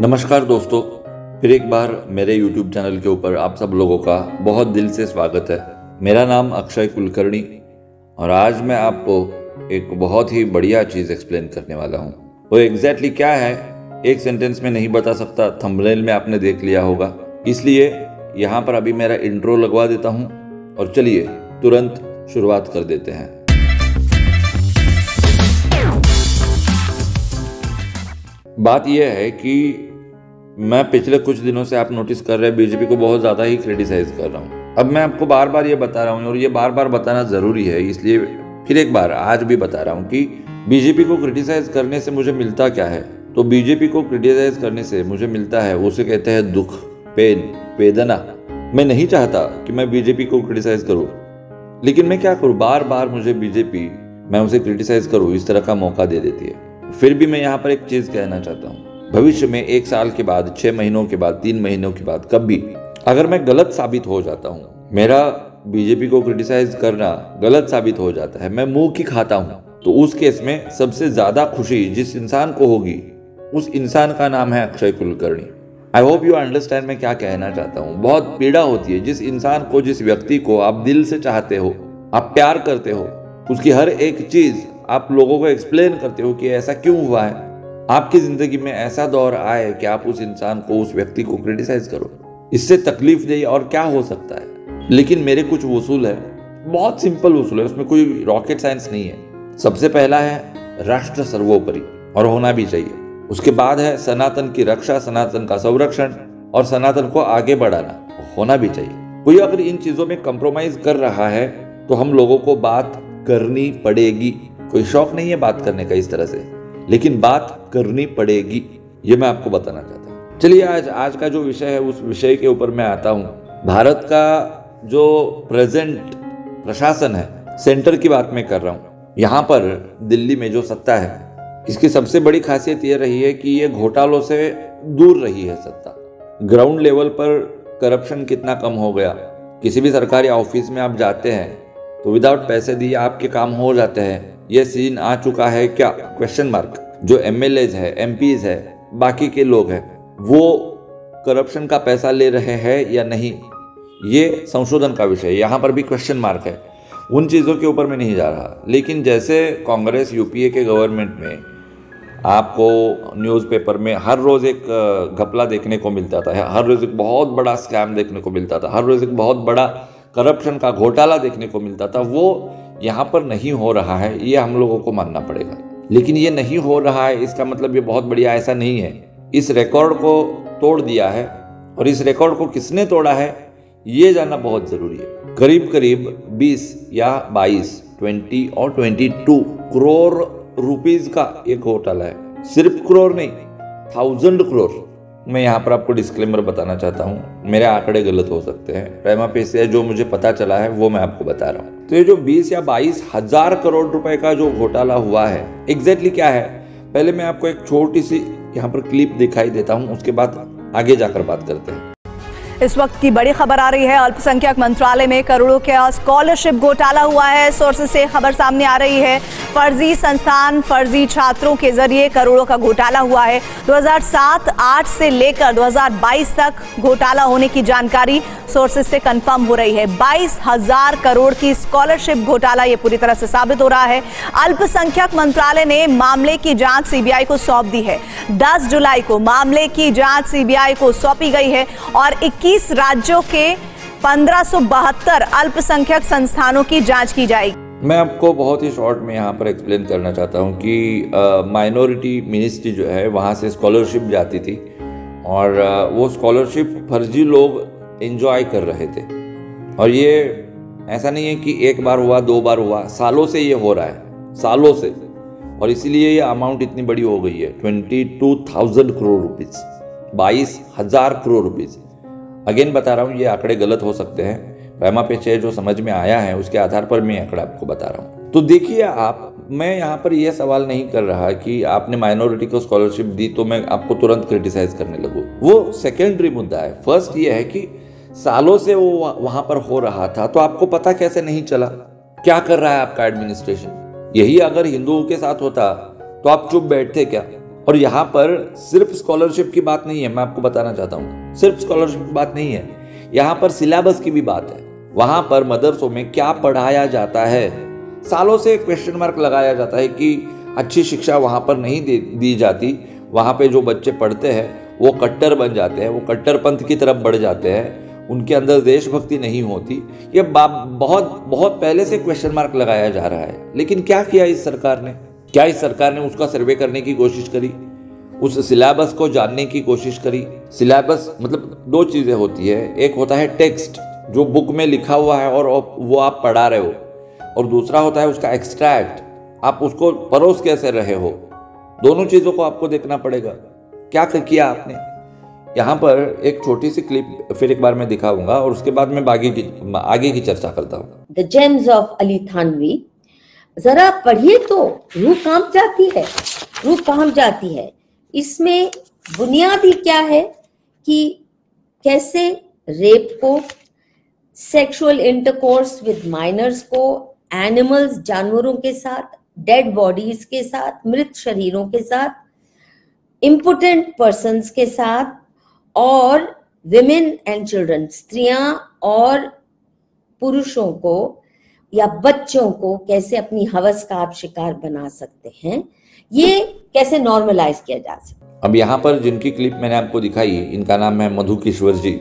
नमस्कार दोस्तों, फिर एक बार मेरे YouTube चैनल के ऊपर आप सब लोगों का बहुत दिल से स्वागत है। मेरा नाम अक्षय कुलकर्णी और आज मैं आपको एक बहुत ही बढ़िया चीज़ एक्सप्लेन करने वाला हूँ। वो एग्जैक्टली क्या है एक सेंटेंस में नहीं बता सकता, थंबनेल में आपने देख लिया होगा, इसलिए यहाँ पर अभी मेरा इंट्रो लगवा देता हूँ और चलिए तुरंत शुरुआत कर देते हैं। बात यह है कि मैं पिछले कुछ दिनों से आप नोटिस कर रहे हैं बीजेपी को बहुत ज़्यादा ही क्रिटिसाइज कर रहा हूँ। अब मैं आपको बार बार ये बता रहा हूँ और ये बार बार बताना ज़रूरी है, इसलिए फिर एक बार आज भी बता रहा हूँ कि बीजेपी को क्रिटिसाइज करने से मुझे मिलता क्या है। तो बीजेपी को क्रिटिसाइज करने से मुझे मिलता है, उसे कहते हैं दुख, पेन, वेदना। मैं नहीं चाहता कि मैं बीजेपी को क्रिटिसाइज करूँ, लेकिन मैं क्या करूँ, बार बार मुझे बीजेपी, मैं उसे क्रिटिसाइज करूँ, इस तरह का मौका दे देती है। फिर भी मैं यहाँ पर एक चीज़ कहना चाहता हूँ, भविष्य में 1 साल के बाद, 6 महीनों के बाद, 3 महीनों के बाद, कभी अगर मैं गलत साबित हो जाता हूँ, मेरा बीजेपी को क्रिटिसाइज करना गलत साबित हो जाता है, मैं मुंह की खाता हूँ, तो उस केस में सबसे ज्यादा खुशी जिस इंसान को होगी, उस इंसान का नाम है Akshay Kulkarni. I hope you understand मैं क्या कहना चाहता हूँ। बहुत पीड़ा होती है जिस इंसान को, जिस व्यक्ति को आप दिल से चाहते हो, आप प्यार करते हो, उसकी हर एक चीज आप लोगों को एक्सप्लेन करते हो कि ऐसा क्यों हुआ है। आपकी जिंदगी में ऐसा दौर आए कि आप उस इंसान को, उस व्यक्ति को क्रिटिसाइज करो। इससे तकलीफ देगी और क्या हो सकता है। लेकिन मेरे कुछ उसूल है, बहुत सिंपल उसूल है, उसमें कोई रॉकेट साइंस नहीं है। सबसे पहला है राष्ट्र सर्वोपरि और होना भी चाहिए। उसके बाद है सनातन की रक्षा, सनातन का संरक्षण और सनातन को आगे बढ़ाना, होना भी चाहिए। कोई अगर इन चीजों में कंप्रोमाइज कर रहा है तो हम लोगों को बात करनी पड़ेगी। कोई शौक नहीं है बात करने का इस तरह से, लेकिन बात करनी पड़ेगी, ये मैं आपको बताना चाहता हूँ। चलिए आज का जो विषय है उस विषय के ऊपर मैं आता हूँ। भारत का जो प्रेजेंट प्रशासन है, सेंटर की बात मैं कर रहा हूँ। यहाँ पर दिल्ली में जो सत्ता है, इसकी सबसे बड़ी खासियत ये रही है कि ये घोटालों से दूर रही है सत्ता। ग्राउंड लेवल पर करप्शन कितना कम हो गया। किसी भी सरकारी ऑफिस में आप जाते हैं तो विदाउट पैसे दिए आपके काम हो जाते हैं। ये सीन आ चुका है क्या, क्वेश्चन मार्क। जो एमएलएज है, एमपीज है, बाकी के लोग हैं, वो करप्शन का पैसा ले रहे हैं या नहीं, ये संशोधन का विषय, यहाँ पर भी क्वेश्चन मार्क है। उन चीज़ों के ऊपर मैं नहीं जा रहा। लेकिन जैसे कांग्रेस यूपीए के गवर्नमेंट में आपको न्यूज़पेपर में हर रोज़ एक घपला देखने को मिलता था, हर रोज़ एक बहुत बड़ा स्कैम देखने को मिलता था, हर रोज़ एक बहुत बड़ा करप्शन का घोटाला देखने को मिलता था, वो यहाँ पर नहीं हो रहा है, ये हम लोगों को मानना पड़ेगा। लेकिन ये नहीं हो रहा है इसका मतलब ये बहुत बढ़िया, ऐसा नहीं है। इस रिकॉर्ड को तोड़ दिया है और इस रिकॉर्ड को किसने तोड़ा है ये जानना बहुत जरूरी है। करीब करीब 20 या 22, 20 और 22 करोड़ रुपीज का एक घोटाला है। सिर्फ करोड़ नहीं, 1000 करोड़। मैं यहाँ पर आपको डिस्क्लेमर बताना चाहता हूँ, मेरे आंकड़े गलत हो सकते हैं, प्रेमा पेशे जो मुझे पता चला है वो मैं आपको बता रहा हूँ। तो ये जो 20 या 22 हजार करोड़ रुपए का जो घोटाला हुआ है, एग्जैक्टली क्या है, पहले मैं आपको एक छोटी सी यहाँ पर क्लिप दिखाई देता हूँ, उसके बाद आगे जाकर बात करते हैं। इस वक्त की बड़ी खबर आ रही है, अल्पसंख्यक मंत्रालय में करोड़ों का स्कॉलरशिप घोटाला हुआ है। सोर्सेस से खबर सामने आ रही है, फर्जी संस्थान, फर्जी छात्रों के जरिए करोड़ों का घोटाला हुआ है। 2007-8 से लेकर 2022 तक घोटाला होने की जानकारी सोर्सेस से कंफर्म हो रही है। 22,000 करोड़ की स्कॉलरशिप घोटाला ये पूरी तरह से साबित हो रहा है। अल्पसंख्यक मंत्रालय ने मामले की जांच सीबीआई को सौंप दी है। 10 जुलाई को मामले की जांच सीबीआई को सौंपी गई है और 21 राज्यों के 1572 अल्पसंख्यक संस्थानों की जांच की जाएगी। मैं आपको बहुत ही शॉर्ट में यहाँ पर एक्सप्लेन करना चाहता हूँ कि माइनॉरिटी मिनिस्ट्री जो है वहाँ से स्कॉलरशिप जाती थी और वो स्कॉलरशिप फर्जी लोग एंजॉय कर रहे थे। और ये ऐसा नहीं है कि एक बार हुआ, 2 बार हुआ, सालों से ये हो रहा है, सालों से। और इसीलिए ये अमाउंट इतनी बड़ी हो गई है, 22,000 crore rupees, 22,000 crore rupees. Again बता रहा हूँ, ये आंकड़े गलत हो सकते हैं, प्रेमा पेशे जो समझ में आया है उसके आधार पर मैं आंकड़ा आपको बता रहा हूँ। तो देखिए आप, मैं यहाँ पर यह सवाल नहीं कर रहा कि आपने माइनॉरिटी को स्कॉलरशिप दी तो मैं आपको तुरंत क्रिटिसाइज करने लगूँ, वो सेकेंडरी मुद्दा है। फर्स्ट ये है कि सालों से वो वहां पर हो रहा था, तो आपको पता कैसे नहीं चला? क्या कर रहा है आपका एडमिनिस्ट्रेशन? यही अगर हिंदुओं के साथ होता तो आप चुप बैठते क्या? और यहाँ पर सिर्फ स्कॉलरशिप की बात नहीं है, मैं आपको बताना चाहता हूँ, सिर्फ स्कॉलरशिप की बात नहीं है, यहाँ पर सिलेबस की भी बात है। वहाँ पर मदरसों में क्या पढ़ाया जाता है, सालों से क्वेश्चन मार्क लगाया जाता है कि अच्छी शिक्षा वहाँ पर नहीं दी जाती। वहाँ पे जो बच्चे पढ़ते हैं वो कट्टर बन जाते हैं, वो कट्टरपंथ की तरफ बढ़ जाते हैं, उनके अंदर देशभक्ति नहीं होती। ये बहुत बहुत पहले से क्वेश्चन मार्क लगाया जा रहा है। लेकिन क्या किया इस सरकार ने? क्या इस सरकार ने उसका सर्वे करने की कोशिश करी, उस सिलेबस को जानने की कोशिश करी? सिलेबस मतलब दो चीज़ें होती है, एक होता है टेक्स्ट जो बुक में लिखा हुआ है और वो आप पढ़ा रहे हो, और दूसरा होता है उसका एक्सट्रैक्ट, आप उसको परोस कैसे रहे हो। दोनों चीज़ों को आपको देखना पड़ेगा। क्या किया आपने? यहाँ पर एक छोटी सी क्लिप फिर एक बार मैं दिखाऊंगा और उसके बाद मैं आगे की चर्चा करता हूँ। The James of Ali Thanvi, जरा पढ़िए तो रूह कांप जाती है, रूह कांप जाती है। इसमें बुनियादी क्या है कि कैसे रेप को, सेक्सुअल इंटरकोर्स विद माइनर्स को, एनिमल्स जानवरों के साथ, डेड बॉडीज के साथ, मृत शरीरों के साथ, इम्पोर्टेंट पर्सन्स के साथ, और विमेन एंड चिल्ड्रन, स्त्रियां और पुरुषों को या बच्चों को कैसे अपनी हवस का आप शिकार बना सकते हैं, ये कैसे नॉर्मलाइज किया जा सकता। अब यहाँ पर जिनकी क्लिप मैंने आपको दिखाई, इनका नाम है मधु किश्वर जी,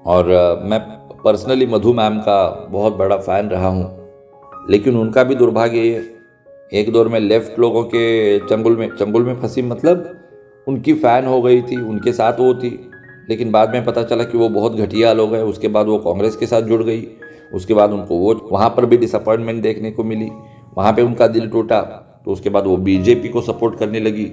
और मैं पर्सनली मधु मैम का बहुत बड़ा फ़ैन रहा हूँ। लेकिन उनका भी दुर्भाग्य ये, एक दौर में लेफ्ट लोगों के चंगुल में फंसी, मतलब उनकी फ़ैन हो गई थी, उनके साथ वो थी। लेकिन बाद में पता चला कि वो बहुत घटिया लोग हैं। उसके बाद वो कांग्रेस के साथ जुड़ गई, उसके बाद उनको वो वहाँ पर भी डिसअपॉइंटमेंट देखने को मिली, वहाँ पे उनका दिल टूटा, तो उसके बाद वो बीजेपी को सपोर्ट करने लगी।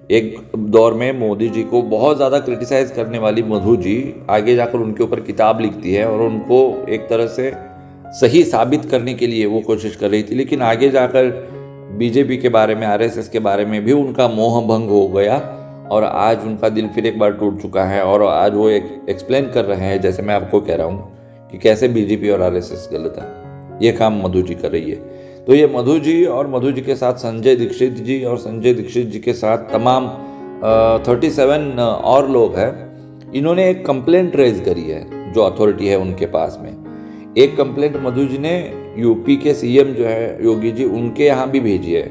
एक दौर में मोदी जी को बहुत ज़्यादा क्रिटिसाइज़ करने वाली मधु जी आगे जाकर उनके ऊपर किताब लिखती है और उनको एक तरह से सही साबित करने के लिए वो कोशिश कर रही थी। लेकिन आगे जाकर बीजेपी के बारे में, आरएसएस के बारे में भी उनका मोह भंग हो गया और आज उनका दिल फिर एक बार टूट चुका है। और आज वो एक्सप्लेन कर रहे हैं, जैसे मैं आपको कह रहा हूँ, कि कैसे बीजेपी और आरएसएस गलत है। ये काम मधु जी कर रही है। तो ये मधु जी और मधु जी के साथ संजय दीक्षित जी और संजय दीक्षित जी के साथ तमाम 37 और लोग हैं। इन्होंने एक कंप्लेंट रेज करी है, जो अथॉरिटी है उनके पास में। एक कंप्लेंट मधु जी ने यूपी के सीएम जो है योगी जी, उनके यहाँ भी भेजी है।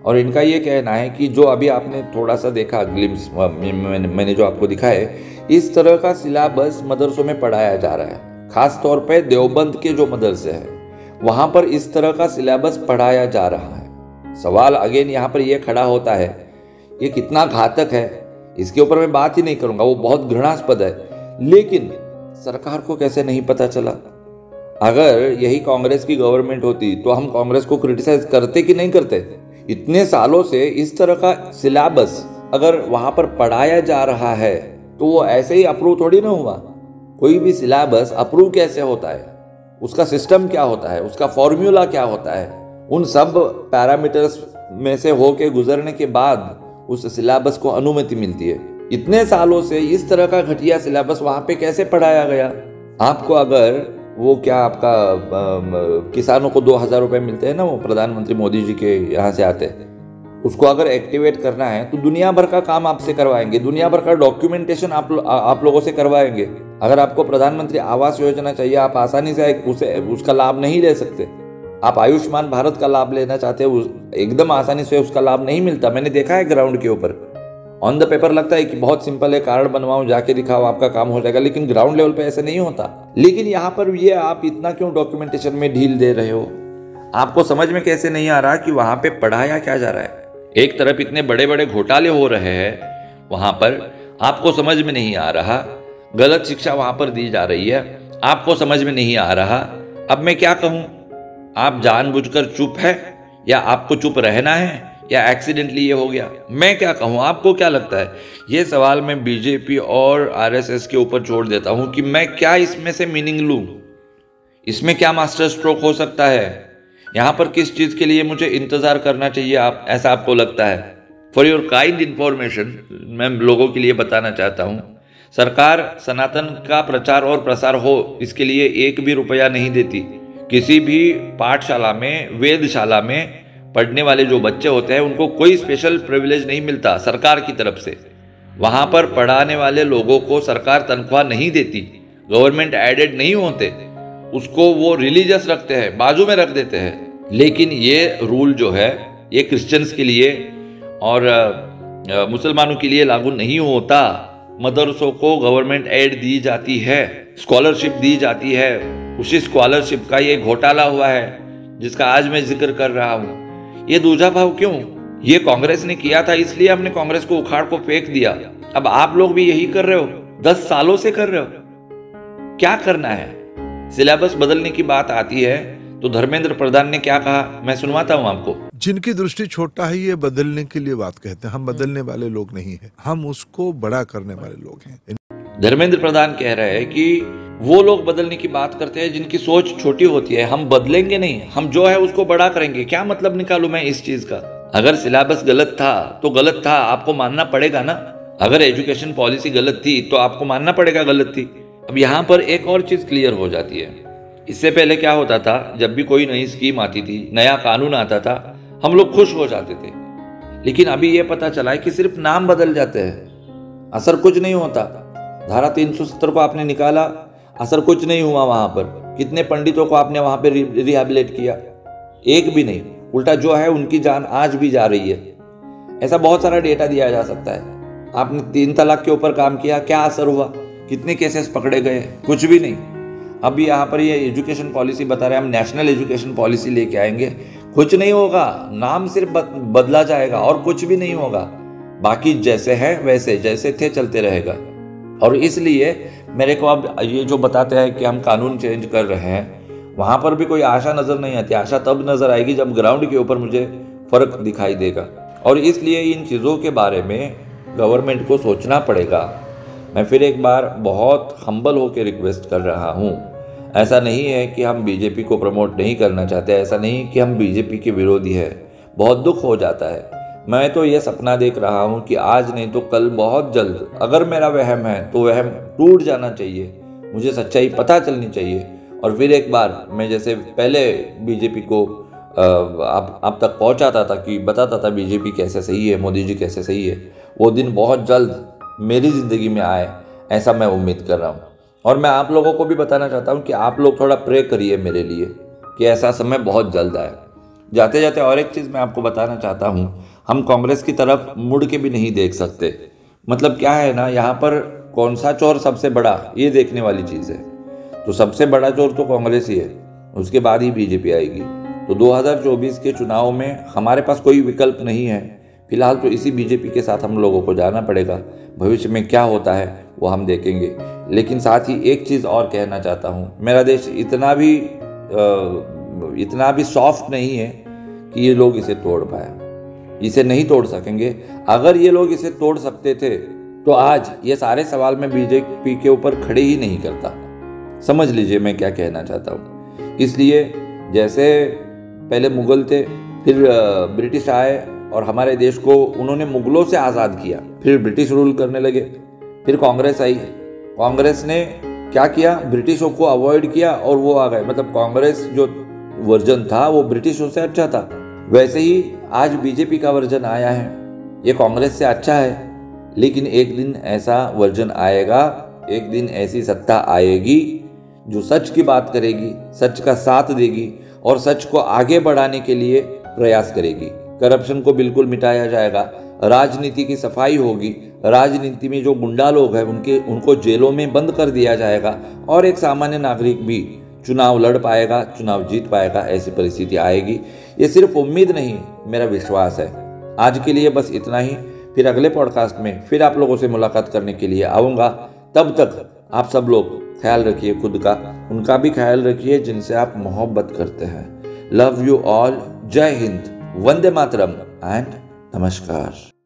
और इनका ये कहना है कि जो अभी आपने थोड़ा सा देखा ग्लिम्स, मैंने जो आपको दिखाया है, इस तरह का सिलेबस मदरसों में पढ़ाया जा रहा है। खास तौर पे देवबंद के जो मदरसे हैं वहाँ पर इस तरह का सिलेबस पढ़ाया जा रहा है। सवाल अगेन यहाँ पर ये खड़ा होता है, ये कितना घातक है, इसके ऊपर मैं बात ही नहीं करूँगा, वो बहुत घृणास्पद है। लेकिन सरकार को कैसे नहीं पता चला? अगर यही कांग्रेस की गवर्नमेंट होती तो हम कांग्रेस को क्रिटिसाइज करते कि नहीं करते? इतने सालों से इस तरह का सिलेबस अगर वहाँ पर पढ़ाया जा रहा है तो वो ऐसे ही अप्रूव थोड़ी ना हुआ। कोई भी सिलेबस अप्रूव कैसे होता है, उसका सिस्टम क्या होता है, उसका फॉर्मूला क्या होता है, उन सब पैरामीटर्स में से होके गुजरने के बाद उस सिलेबस को अनुमति मिलती है। इतने सालों से इस तरह का घटिया सिलेबस वहाँ पे कैसे पढ़ाया गया? आपको अगर वो क्या आपका किसानों को 2000 रुपये मिलते हैं ना, वो प्रधानमंत्री मोदी जी के यहाँ से आते हैं, उसको अगर एक्टिवेट करना है तो दुनिया भर का काम आपसे करवाएंगे, दुनिया भर का डॉक्यूमेंटेशन आप लोगों से करवाएंगे। अगर आपको प्रधानमंत्री आवास योजना चाहिए, आप आसानी से उसका लाभ नहीं ले सकते। आप आयुष्मान भारत का लाभ लेना चाहते हो, एकदम आसानी से उसका लाभ नहीं मिलता। मैंने देखा है ग्राउंड के ऊपर। ऑन द पेपर लगता है कि बहुत सिंपल है, कार्ड बनवाओ, जाके दिखाओ, आपका काम हो जाएगा, लेकिन ग्राउंड लेवल पे ऐसा नहीं होता। लेकिन यहाँ पर ये आप इतना क्यों डॉक्यूमेंटेशन में ढील दे रहे हो? आपको समझ में कैसे नहीं आ रहा कि वहाँ पे पढ़ाया क्या जा रहा है? एक तरफ इतने बड़े बड़े घोटाले हो रहे हैं, वहाँ पर आपको समझ में नहीं आ रहा। गलत शिक्षा वहाँ पर दी जा रही है, आपको समझ में नहीं आ रहा। अब मैं क्या कहूँ? आप जानबूझकर चुप है या आपको चुप रहना है या एक्सीडेंटली ये हो गया? मैं क्या कहूँ? आपको क्या लगता है? ये सवाल मैं बीजेपी और आरएसएस के ऊपर छोड़ देता हूँ कि मैं क्या इसमें से मीनिंग लूँ, इसमें क्या मास्टर स्ट्रोक हो सकता है, यहाँ पर किस चीज़ के लिए मुझे इंतज़ार करना चाहिए, आप ऐसा आपको लगता है? फॉर योर काइंड इन्फॉर्मेशन मैं लोगों के लिए बताना चाहता हूँ, सरकार सनातन का प्रचार और प्रसार हो इसके लिए 1 भी रुपया नहीं देती। किसी भी पाठशाला में, वेदशाला में पढ़ने वाले जो बच्चे होते हैं उनको कोई स्पेशल प्रिविलेज नहीं मिलता सरकार की तरफ से। वहाँ पर पढ़ाने वाले लोगों को सरकार तनख्वाह नहीं देती, गवर्नमेंट एडेड नहीं होते, उसको वो रिलीजियस रखते हैं, बाजू में रख देते हैं। लेकिन ये रूल जो है ये क्रिश्चियंस के लिए और मुसलमानों के लिए लागू नहीं होता। मदरसों को गवर्नमेंट एड दी जाती है, स्कॉलरशिप दी जाती है। उसी स्कॉलरशिप का ये घोटाला हुआ है जिसका आज मैं जिक्र कर रहा हूँ। ये दूजा भाव क्यों? ये कांग्रेस ने किया था, इसलिए हमने कांग्रेस को उखाड़ को फेंक दिया। अब आप लोग भी यही कर रहे हो, 10 सालों से कर रहे हो। क्या करना है? सिलेबस बदलने की बात आती है तो धर्मेंद्र प्रधान ने क्या कहा, मैं सुनवाता हूं आपको। जिनकी दृष्टि छोटा है ये बदलने के लिए बात कहते हैं। हम बदलने वाले लोग नहीं हैं, हम उसको बड़ा करने वाले लोग हैं। धर्मेंद्र प्रधान कह रहे हैं कि वो लोग बदलने की बात करते हैं जिनकी सोच छोटी होती है। हम बदलेंगे नहीं, हम जो है उसको बड़ा करेंगे। क्या मतलब निकालूं मैं इस चीज का? अगर सिलेबस गलत था तो गलत था, आपको मानना पड़ेगा ना। अगर एजुकेशन पॉलिसी गलत थी तो आपको मानना पड़ेगा गलत थी। अब यहाँ पर एक और चीज क्लियर हो जाती है। इससे पहले क्या होता था, जब भी कोई नई स्कीम आती थी, नया कानून आता था, हम लोग खुश हो जाते थे। लेकिन अभी ये पता चला है कि सिर्फ नाम बदल जाते हैं, असर कुछ नहीं होता। धारा 370 को आपने निकाला, असर कुछ नहीं हुआ। वहां पर कितने पंडितों को आपने वहां पर रिहैबिलिट किया? एक भी नहीं। उल्टा जो है उनकी जान आज भी जा रही है। ऐसा बहुत सारा डेटा दिया जा सकता है। आपने 3 तलाक के ऊपर काम किया, क्या असर हुआ? कितने केसेस पकड़े गए? कुछ भी नहीं। अभी यहाँ पर ये एजुकेशन पॉलिसी बता रहे हैं, हम नेशनल एजुकेशन पॉलिसी लेके आएंगे, कुछ नहीं होगा। नाम सिर्फ बदला जाएगा और कुछ भी नहीं होगा। बाकी जैसे है वैसे जैसे थे चलते रहेगा। और इसलिए मेरे को अब ये जो बताते हैं कि हम कानून चेंज कर रहे हैं, वहाँ पर भी कोई आशा नज़र नहीं आती। आशा तब नज़र आएगी जब ग्राउंड के ऊपर मुझे फ़र्क दिखाई देगा। और इसलिए इन चीज़ों के बारे में गवर्नमेंट को सोचना पड़ेगा। मैं फिर एक बार बहुत हम्बल होकर रिक्वेस्ट कर रहा हूँ। ऐसा नहीं है कि हम बीजेपी को प्रमोट नहीं करना चाहते, ऐसा नहीं कि हम बीजेपी के विरोधी है। बहुत दुख हो जाता है। मैं तो ये सपना देख रहा हूँ कि आज नहीं तो कल, बहुत जल्द, अगर मेरा वहम है तो वहम टूट जाना चाहिए। मुझे सच्चाई पता चलनी चाहिए और फिर एक बार मैं जैसे पहले बीजेपी को आप तक पहुँचाता था कि बताता था बीजेपी कैसे सही है, मोदी जी कैसे सही है, वो दिन बहुत जल्द मेरी ज़िंदगी में आए, ऐसा मैं उम्मीद कर रहा हूँ। और मैं आप लोगों को भी बताना चाहता हूँ कि आप लोग थोड़ा प्रे करिए मेरे लिए कि ऐसा समय बहुत जल्द आए। जाते जाते और एक चीज़ मैं आपको बताना चाहता हूँ, हम कांग्रेस की तरफ मुड़ के भी नहीं देख सकते। मतलब क्या है ना, यहाँ पर कौन सा चोर सबसे बड़ा, ये देखने वाली चीज़ है। तो सबसे बड़ा चोर तो कांग्रेस ही है, उसके बाद ही बीजेपी आएगी। तो 2024 के चुनाव में हमारे पास कोई विकल्प नहीं है। फिलहाल तो इसी बीजेपी के साथ हम लोगों को जाना पड़ेगा। भविष्य में क्या होता है वो हम देखेंगे। लेकिन साथ ही एक चीज़ और कहना चाहता हूँ, मेरा देश इतना भी सॉफ्ट नहीं है कि ये लोग इसे तोड़ पाए। इसे नहीं तोड़ सकेंगे। अगर ये लोग इसे तोड़ सकते थे तो आज ये सारे सवाल मैं बीजेपी के ऊपर खड़े ही नहीं करता। समझ लीजिए मैं क्या कहना चाहता हूँ। इसलिए जैसे पहले मुगल थे, फिर ब्रिटिश आए और हमारे देश को उन्होंने मुगलों से आज़ाद किया, फिर ब्रिटिश रूल करने लगे, फिर कांग्रेस आई। कांग्रेस ने क्या किया, ब्रिटिशों को अवॉइड किया और वो आ गए। मतलब कांग्रेस जो वर्जन था वो ब्रिटिशों से अच्छा था। वैसे ही आज बीजेपी का वर्जन आया है, ये कांग्रेस से अच्छा है। लेकिन एक दिन ऐसा वर्जन आएगा, एक दिन ऐसी सत्ता आएगी जो सच की बात करेगी, सच का साथ देगी और सच को आगे बढ़ाने के लिए प्रयास करेगी। करप्शन को बिल्कुल मिटाया जाएगा, राजनीति की सफाई होगी, राजनीति में जो गुंडा लोग हैं उनको जेलों में बंद कर दिया जाएगा और एक सामान्य नागरिक भी चुनाव लड़ पाएगा, चुनाव जीत पाएगा। ऐसी परिस्थिति आएगी। ये सिर्फ उम्मीद नहीं, मेरा विश्वास है। आज के लिए बस इतना ही। फिर अगले पॉडकास्ट में फिर आप लोगों से मुलाकात करने के लिए आऊँगा। तब तक आप सब लोग ख्याल रखिए खुद का, उनका भी ख्याल रखिए जिनसे आप मोहब्बत करते हैं। Love you all. जय हिंद, वंदे मातरम एंड नमस्कार।